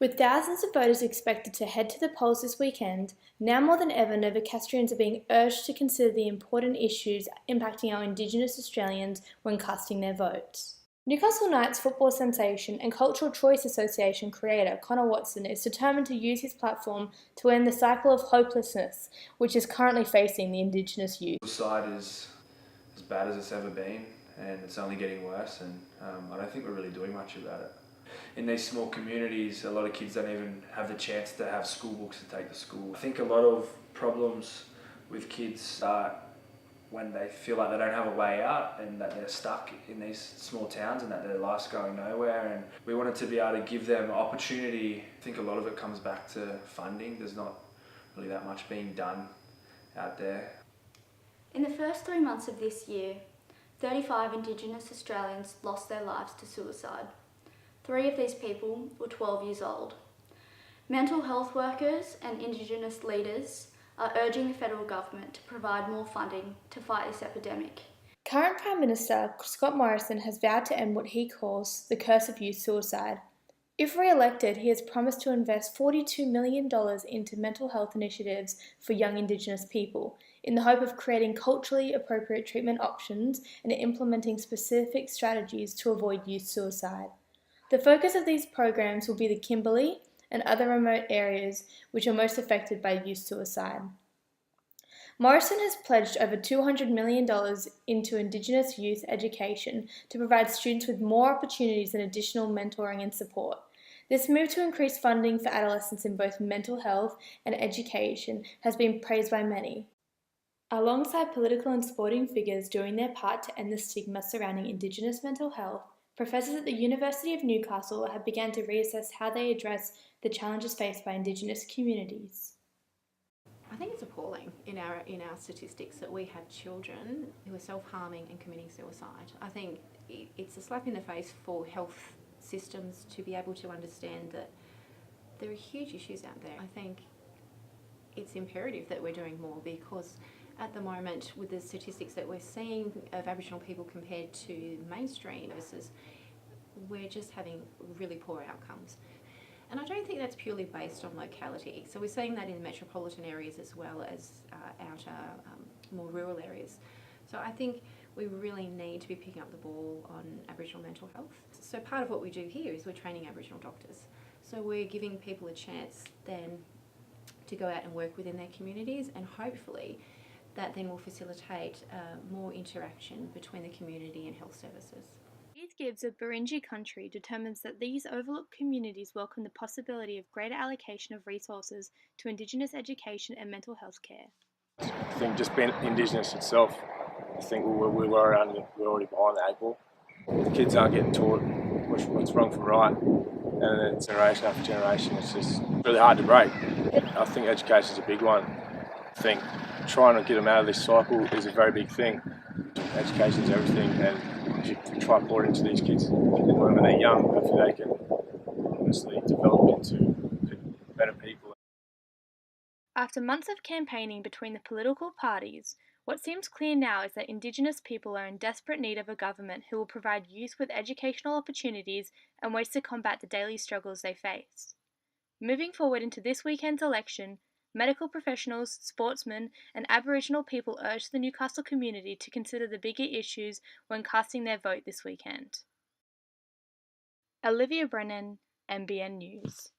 With thousands of voters expected to head to the polls this weekend, now more than ever Novocastrians are being urged to consider the important issues impacting our Indigenous Australians when casting their votes. Newcastle Knights football sensation and Cultural Choice Association creator Connor Watson is determined to use his platform to end the cycle of hopelessness which is currently facing the Indigenous youth. Suicide is as bad as it's ever been, and it's only getting worse, and I don't think we're really doing much about it. In these small communities, a lot of kids don't even have the chance to have school books to take to school. I think a lot of problems with kids start when they feel like they don't have a way out and that they're stuck in these small towns and that their life's going nowhere, and we wanted to be able to give them opportunity. I think a lot of it comes back to funding. There's not really that much being done out there. In the first 3 months of this year, 35 Indigenous Australians lost their lives to suicide. 3 of these people were 12 years old. Mental health workers and Indigenous leaders are urging the federal government to provide more funding to fight this epidemic. Current Prime Minister Scott Morrison has vowed to end what he calls the curse of youth suicide. If re-elected, he has promised to invest $42 million into mental health initiatives for young Indigenous people, in the hope of creating culturally appropriate treatment options and implementing specific strategies to avoid youth suicide. The focus of these programs will be the Kimberley and other remote areas which are most affected by youth suicide. Morrison has pledged over $200 million into Indigenous youth education to provide students with more opportunities and additional mentoring and support. This move to increase funding for adolescents in both mental health and education has been praised by many. Alongside political and sporting figures doing their part to end the stigma surrounding Indigenous mental health, professors at the University of Newcastle have begun to reassess how they address the challenges faced by Indigenous communities. I think it's appalling in our statistics that we have children who are self-harming and committing suicide. I think it's a slap in the face for health systems to be able to understand that there are huge issues out there. I think it's imperative that we're doing more, because at the moment, with the statistics that we're seeing of Aboriginal people compared to mainstream versus, we're just having really poor outcomes. And I don't think that's purely based on locality. So we're seeing that in metropolitan areas as well as outer, more rural areas. So I think we really need to be picking up the ball on Aboriginal mental health. So part of what we do here is we're training Aboriginal doctors. So we're giving people a chance then to go out and work within their communities, and hopefully that then will facilitate more interaction between the community and health services. Keith Gibbs of Barinji Country determines that these overlooked communities welcome the possibility of greater allocation of resources to Indigenous education and mental health care. I think just being Indigenous itself, I think we're already behind the 8 ball. The kids aren't getting taught what's wrong from right, and then generation after generation, it's just really hard to break. I think education is a big one. I think trying to get them out of this cycle is a very big thing. Education is everything, and you try to pour it into these kids when they're young. Hopefully they can honestly develop into better people. After months of campaigning between the political parties, what seems clear now is that Indigenous people are in desperate need of a government who will provide youth with educational opportunities and ways to combat the daily struggles they face. Moving forward into this weekend's election, medical professionals, sportsmen, and Aboriginal people urge the Newcastle community to consider the bigger issues when casting their vote this weekend. Olivia Brennan, NBN News.